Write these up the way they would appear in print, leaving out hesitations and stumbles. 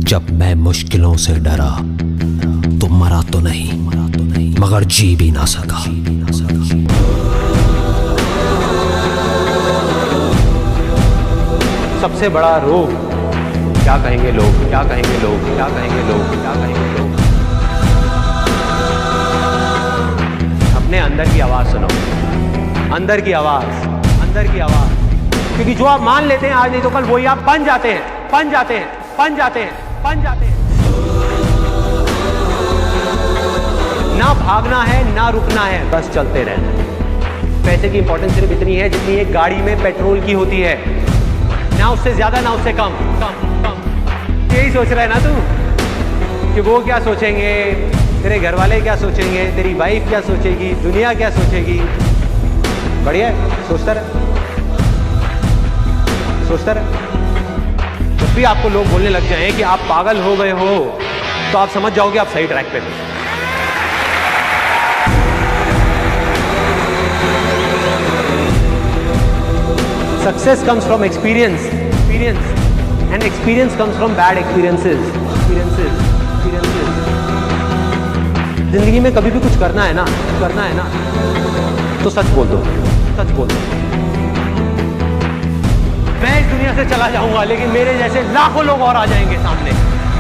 जब मैं मुश्किलों से डरा तो मरा तो नहीं मगर जी भी ना सका। सबसे बड़ा रोग क्या कहेंगे लोग, क्या कहेंगे लोग, क्या कहेंगे लोग, क्या कहेंगे लोग। अपने अंदर की आवाज सुनो, अंदर की आवाज, अंदर की आवाज। क्योंकि जो आप मान लेते हैं आज नहीं तो कल वही आप बन जाते हैं, बन जाते हैं, बन जाते हैं, बन जाते हैं। ना भागना है ना रुकना है, बस चलते रहना है। पैसे की इंपॉर्टेंस सिर्फ इतनी है जितनी एक गाड़ी में पेट्रोल की होती है, ना उससे ज्यादा ना उससे कम कम कम। यही सोच रहा है ना तू कि वो क्या सोचेंगे, तेरे घर वाले क्या सोचेंगे, तेरी वाइफ क्या सोचेगी, दुनिया क्या सोचेगी। बढ़िया है, सोचता रहे, सोचता रहे। जब भी आपको लोग बोलने लग जाएं कि आप पागल हो गए हो तो आप समझ जाओगे आप सही ट्रैक पे हो। Success comes from experience, and experience comes from bad experiences. जिंदगी में कभी भी कुछ करना है ना, तो सच बोल दो, सच बोल दो। मैं इस दुनिया से चला जाऊंगा लेकिन मेरे जैसे लाखों लोग और आ जाएंगे सामने।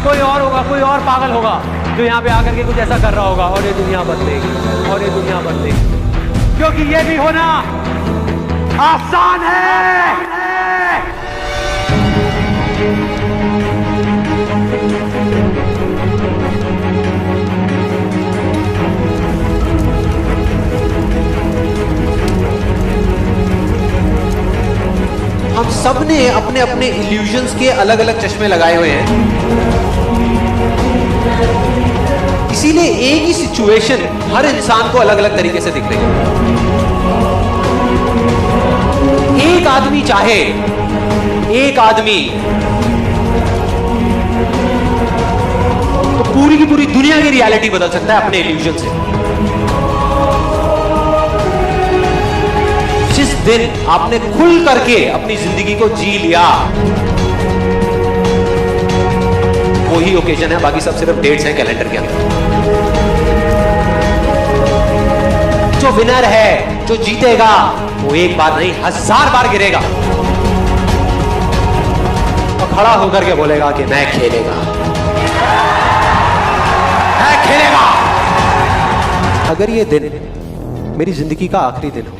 कोई और होगा, कोई और पागल होगा जो यहाँ पे आकर के कुछ ऐसा कर रहा होगा और ये दुनिया बदलेगी, और ये दुनिया बदलेगी। क्योंकि ये भी होना आसान है। हम सब ने अपने अपने इल्यूजन्स के अलग अलग चश्मे लगाए हुए हैं, इसीलिए एक ही सिचुएशन हर इंसान को अलग अलग तरीके से दिख रही है। एक आदमी चाहे, एक आदमी तो पूरी की पूरी दुनिया की रियलिटी बदल सकता है अपने इल्यूजन से। जिस दिन आपने खुल करके अपनी जिंदगी को जी लिया वही ओकेजन है, बाकी सब सिर्फ डेट्स हैं कैलेंडर के अंदर। जो विनर है, जो जीतेगा, वो एक बार नहीं 1000 बार गिरेगा और खड़ा होकर के बोलेगा कि मैं खेलेगा, मैं खेलेगा। अगर ये दिन मेरी जिंदगी का आखिरी दिन हो,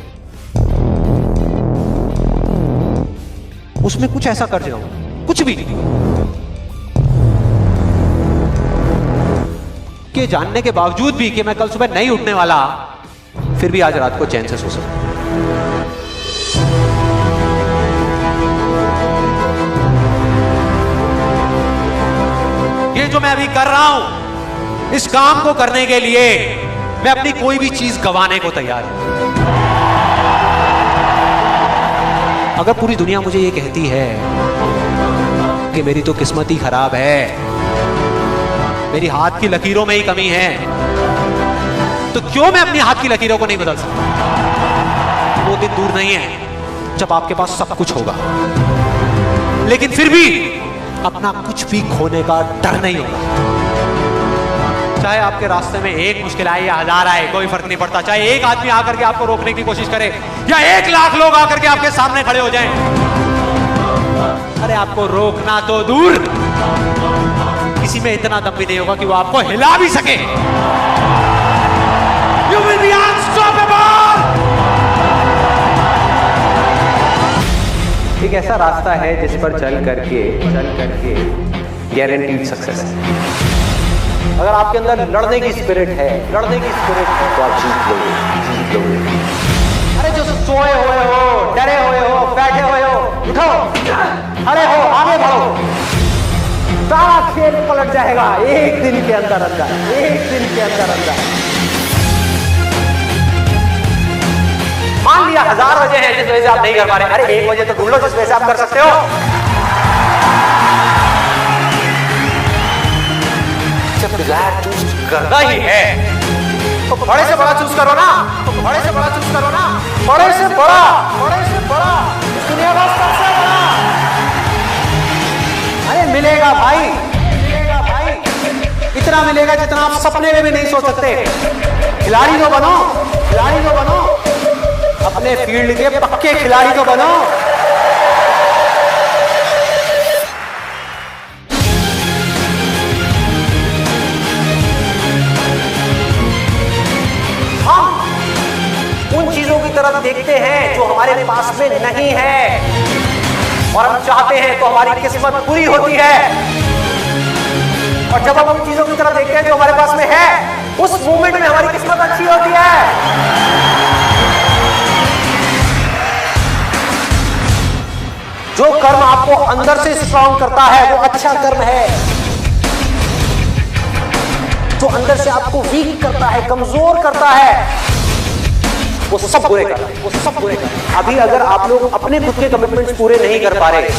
उसमें कुछ ऐसा कर जाऊं, कुछ भी कि जानने के बावजूद भी कि मैं कल सुबह नहीं उठने वाला, फिर भी आज रात को चैन से सो सकूं। ये जो मैं अभी कर रहा हूं, इस काम को करने के लिए मैं अपनी कोई भी चीज गंवाने को तैयार हूं। अगर पूरी दुनिया मुझे ये कहती है कि मेरी तो किस्मत ही खराब है, मेरी हाथ की लकीरों में ही कमी है, तो क्यों मैं अपनी हाथ की लकीरों को नहीं बदल सकता। वो दिन दूर नहीं है जब आपके पास सब कुछ होगा, लेकिन फिर भी अपना कुछ भी खोने का डर नहीं होगा। चाहे आपके रास्ते में एक मुश्किल आए या 1000 आए, कोई फर्क नहीं पड़ता। चाहे एक आदमी आकर के आपको रोकने की कोशिश करे या 1 लाख लोग आकर के आपके सामने खड़े हो जाएं, अरे आपको रोकना तो दूर, किसी में इतना दम भी नहीं होगा कि वो आपको हिला भी सके। You will be unstoppable! एक ऐसा रास्ता है जिस पर चल करके गारंटीड सक्सेस है। अगर आपके अंदर लड़ने की स्पिरिट है, तो आप जीत लोगे। अरे जो सोए हुए हो, डरे हुए हो, बैठे हुए हो, उठो, खड़े हो, आगे बढ़ो। सारा खेल पलट जाएगा एक दिन के अंदर अंदर, एक दिन के अंदर अंदर। मान लिया 1000 वजह है जिस वजह से आप नहीं कर पा रहे, अरे 1 वजह तो ढूंढ लो जिस वजह से आप कर सकते हो। जब डिजायर चूज करना ही है तो बड़े से बड़ा चूज करो ना, बड़े से बड़ा चूज करो ना, बड़े से बड़ा, बड़े से बड़ा, इस दुनिया का सबसे बड़ा। अरे मिलेगा भाई, मिलेगा। इतना मिलेगा जितना आप सपने में भी नहीं सोच सकते। खिलाड़ी तो बनो, खिलाड़ी तो बनो, अपने फील्ड के पक्के खिलाड़ी तो बनो। हम उन चीजों की तरफ देखते हैं जो हमारे पास में नहीं है, और हम चाहते हैं तो हमारी किस्मत पूरी होती है। और जब हम उन चीजों की तरफ देखते हैं जो हमारे पास में है, उस मोमेंट में हमारी किस्मत अच्छी होती है। जो कर्म आपको अंदर से स्ट्रांग करता है वो अच्छा कर्म है। जो अंदर से आपको वीक करता है, कमजोर करता है, वो सब बुरे कर रहे हैं, वो सब बुरे कर रहे हैं। अभी अगर आप लोग अपने खुद के कमिटमेंट्स पूरे नहीं कर पा रहे,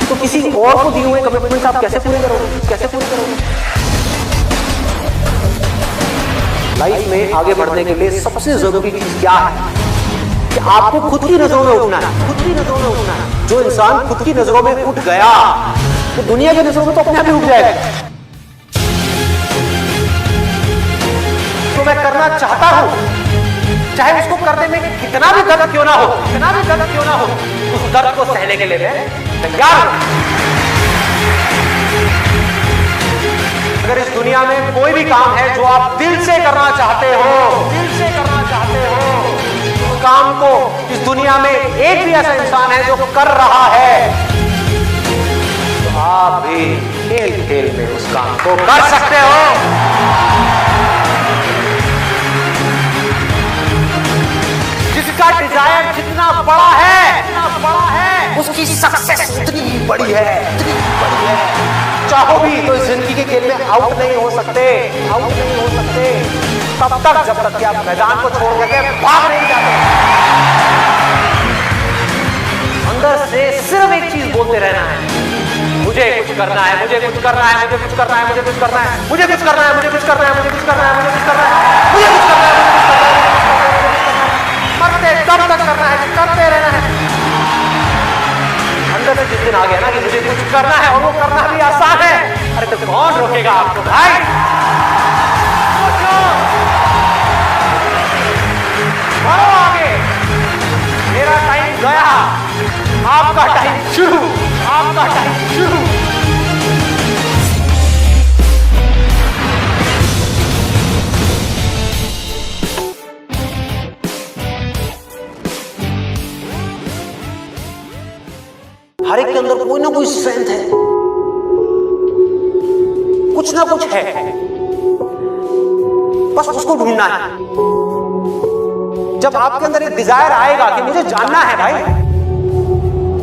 तो किसी और को दिए हुए कमिटमेंट्स आप कैसे पूरे करोगे? लाइफ में आगे बढ़ने के लिए सबसे जरूरी चीज क्या है कि आपको खुद की नजरों में उठना है। जो इंसान खुद की नजरों में उठ गया तो दुनिया की नजरों में तो अपने आप ही उठ जाएगा। तो मैं करना चाहता हूं, चाहे उसको करने में कितना भी दर्द क्यों ना हो, उस दर्द को सहने के लिए मैं तैयार हूं। अगर इस दुनिया में कोई भी काम है जो आप दिल से करना चाहते हो, उस काम को इस दुनिया में एक भी ऐसा इंसान है जो कर रहा है, तो आप भी खेल में उस काम को कर सकते हो। जिसका डिजायर जितना बड़ा है, उसकी सक्सेस उतनी बड़ी है। चाहो भी तो इस जिंदगी के खेल में आउट नहीं हो सकते। तब तक जब तक कि आप मैदान को छोड़ करके भाग नहीं जाते। अंदर से सिर्फ एक चीज बोलते रहना है, मुझे कुछ करना है, मुझे कुछ करना है, मुझे कुछ करना है, मुझे कुछ करना है, मुझे कुछ करना है, मुझे कुछ करना है, मुझे कुछ करना है, मुझे कुछ करना है, मुझे कुछ करना है, मरते तब तक करना है, करते रहना है। अंदर से जिस दिन आ गया ना कि मुझे कुछ करना है, और वो करना भी आसान है, अरे तो कौन रोकेगा आपको भाई? बढ़ो आगे, मेरा टाइम गया, आपका टाइम शुरू। हर एक के अंदर कोई ना कोई स्ट्रेंथ है, कुछ ना कुछ है, बस उसको ढूंढना है। जब आपके अंदर एक डिजायर आएगा कि मुझे जानना है भाई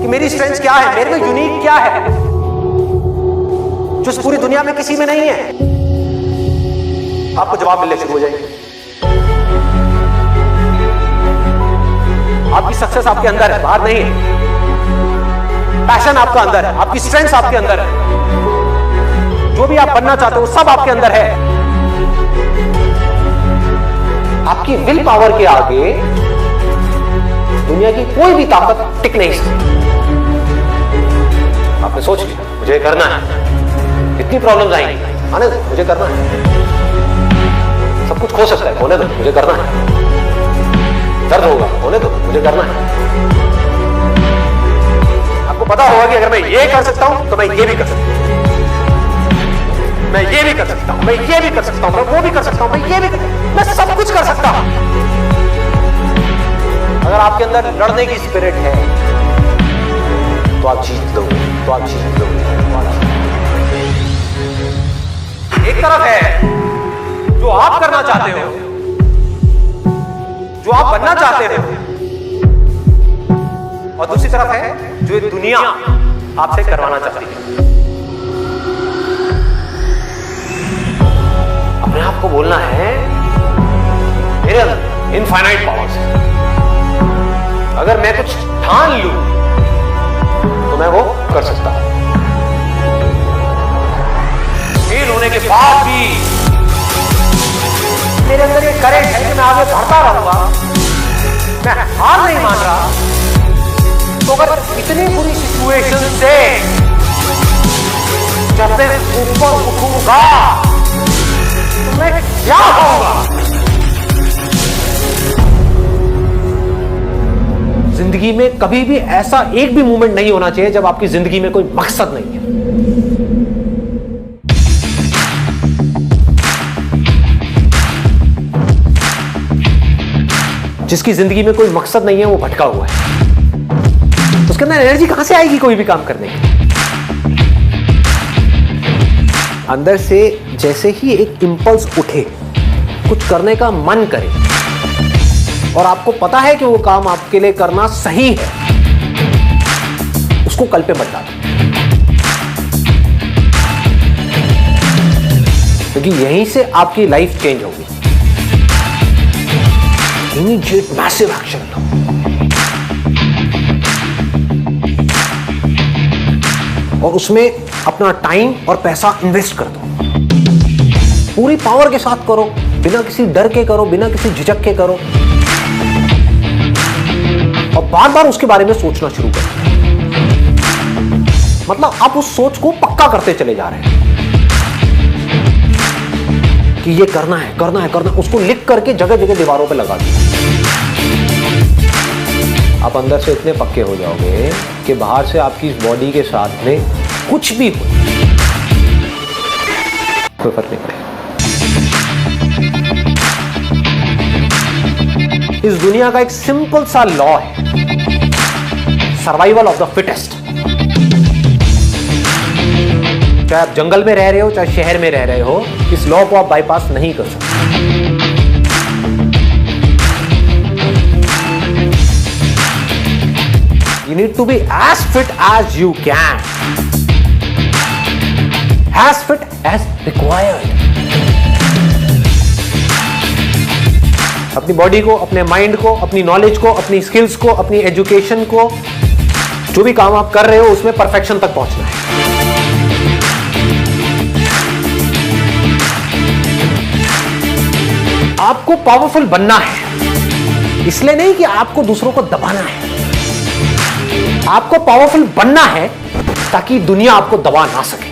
कि मेरी स्ट्रेंथ क्या है, मेरे में यूनिक क्या है जो इस पूरी दुनिया में किसी में नहीं है, आपको जवाब मिलने शुरू हो जाएंगे। आपकी सक्सेस आपके अंदर है, बाहर नहीं है। पैशन आपका अंदर है, आपकी स्ट्रेंथ आपके अंदर है, जो भी आप बनना चाहते हो सब आपके अंदर है। आपकी विल पावर के आगे दुनिया की कोई भी ताकत टिक नहीं सकती। आपने सोच लिया मुझे करना है, कितनी प्रॉब्लम्स आएंगी, आने दो, मुझे करना है। सब कुछ खो सकता है, होने दो, मुझे करना है। दर्द होगा, होने दो, मुझे करना है। आपको पता होगा कि अगर मैं ये कर सकता हूं तो मैं ये भी कर सकता हूं, मैं ये भी कर सकता हूं, मैं ये भी कर सकता हूं, मैं वो भी कर सकता हूं, मैं ये भी मैं सब कुछ कर सकता हूं। अगर आपके अंदर लड़ने की स्पिरिट है तो आप जीत लोगे, एक तरफ है जो आप करना चाहते हो, जो आप बनना चाहते हो, और दूसरी तरफ है जो दुनिया आपसे करवाना चाहती है। अपने आप को बोलना है मेरे अंदर इनफाइनाइट पावर्स है, अगर मैं कुछ ठान लूं तो मैं वो कर सकता हूं। फेल होने के बाद भी मेरे अंदर ये करेंट है कि मैं आगे बढ़ता रहूंगा, मैं हार नहीं मान रहा। तो अगर इतनी बुरी सिचुएशन से जब मैं ऊपर होगा तो मैं क्या होगा? जिंदगी में कभी भी ऐसा एक भी मोमेंट नहीं होना चाहिए जब आपकी जिंदगी में कोई मकसद नहीं है। जिसकी जिंदगी में कोई मकसद नहीं है वो भटका हुआ है। उसके अंदर एनर्जी कहां से आएगी कोई भी काम करने की? अंदर से जैसे ही एक इंपल्स उठे, कुछ करने का मन करे और आपको पता है कि वो काम आपके लिए करना सही है, उसको कल पे मत डालो, क्योंकि यहीं से आपकी लाइफ चेंज होगी। इमीडिएट मैसिव एक्शन लो। और उसमें अपना टाइम और पैसा इन्वेस्ट कर दो। पूरी पावर के साथ करो, बिना किसी डर के करो, बिना किसी झिझक के करो और बार बार उसके बारे में सोचना शुरू करो। मतलब आप उस सोच को पक्का करते चले जा रहे हैं कि ये करना है, करना है, करना है। उसको लिख करके जगह जगह दीवारों पे लगा दो। आप अंदर से इतने पक्के हो जाओगे कि बाहर से आपकी इस बॉडी के साथ में कुछ भी हो, कोई फर्क नहीं पड़ेगा। इस दुनिया का एक सिंपल सा लॉ है, सर्वाइवल ऑफ द फिटेस्ट। चाहे आप जंगल में रह रहे हो, चाहे शहर में रह रहे हो, इस लॉ को आप बाईपास नहीं कर सकते। You need to be as fit as you can, as fit as required. अपनी बॉडी को, अपने माइंड को, अपनी नॉलेज को, अपनी स्किल्स को, अपनी एजुकेशन को, जो भी काम आप कर रहे हो उसमें परफेक्शन तक पहुंचना है। आपको पावरफुल बनना है, इसलिए नहीं कि आपको दूसरों को दबाना है। आपको पावरफुल बनना है ताकि दुनिया आपको दबा ना सके।